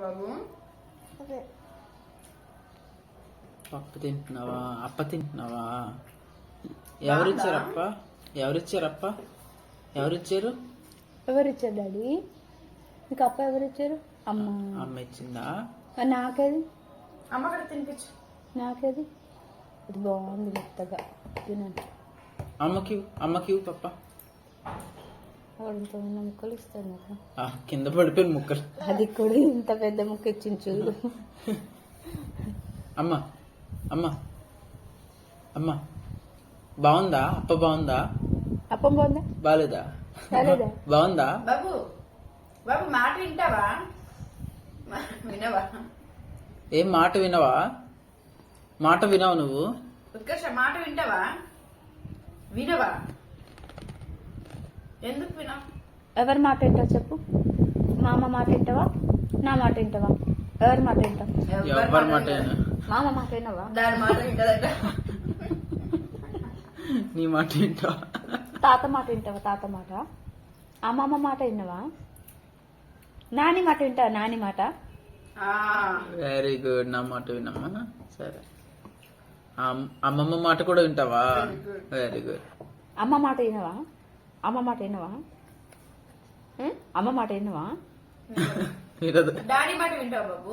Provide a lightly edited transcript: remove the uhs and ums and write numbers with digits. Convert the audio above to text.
బాబు? పప్పు తింటున్నావా? అప్ప తింటున్నావా? ఎవరిచ్చారప్ప? ఎవరిచ్చారప్ప? ఎవరిచ్చారు? ఎవరిచ్చారు డాడీ? నీకు అప్ప ఎవరిచ్చారు? అమ్మ. అమ్మ ఇచ్చిందా? మరి నాకేది? అమ్మక్కడ తినిపించు. నాకేది? ఇది బాగుంది మెత్తగా తినండి. అమ్మకి పప్ప వాడు ఉన్న ముక్కలు ఇస్తాడు నాకు. కింద పడిపోయిన ముక్కలు. అది కూడా ఇంత పెద్ద ముక్క ఇచ్చింది చూడు. అమ్మా అమ్మా అమ్మా బాగుందా? అప్ప బాగుందా? అప్పం బాగుందా? బాలేదా? బాలేదా? బాగుందా? బాబు బాబు మాట వింటావా? వినవా? ఏం మాట వినవా? మాట వినవు నువ్వు? ఉత్కర్ష మాట వింటావా? వినవా? ఎందుకు వినవు? ఎవరి మాట వింటావు చెప్పు. మా అమ్మ మాట వింటావా? నా మాట వింటావా? ఎవరి మాట వింటావు? ఎవరి మాట? మా అమ్మ మాట విన్నావా? దాని మాట వింటదట. నీ మాట వింటావా? తాత మాట వింటావా? తాత మాట. అమ్మమ్మ మాట విన్నావా? నాని మాట వింటావా? నాని మాట. Very good. నా మాట వినమ్మా. సరే. అమ్మమ్మ మాట కూడా వింటావా? Very good. అమ్మ మాట వినవా? అమ్మ మాట వినవా? అమ్మ మాట వినవా? వినదు. డాడీ మాట వింటావా బాబు?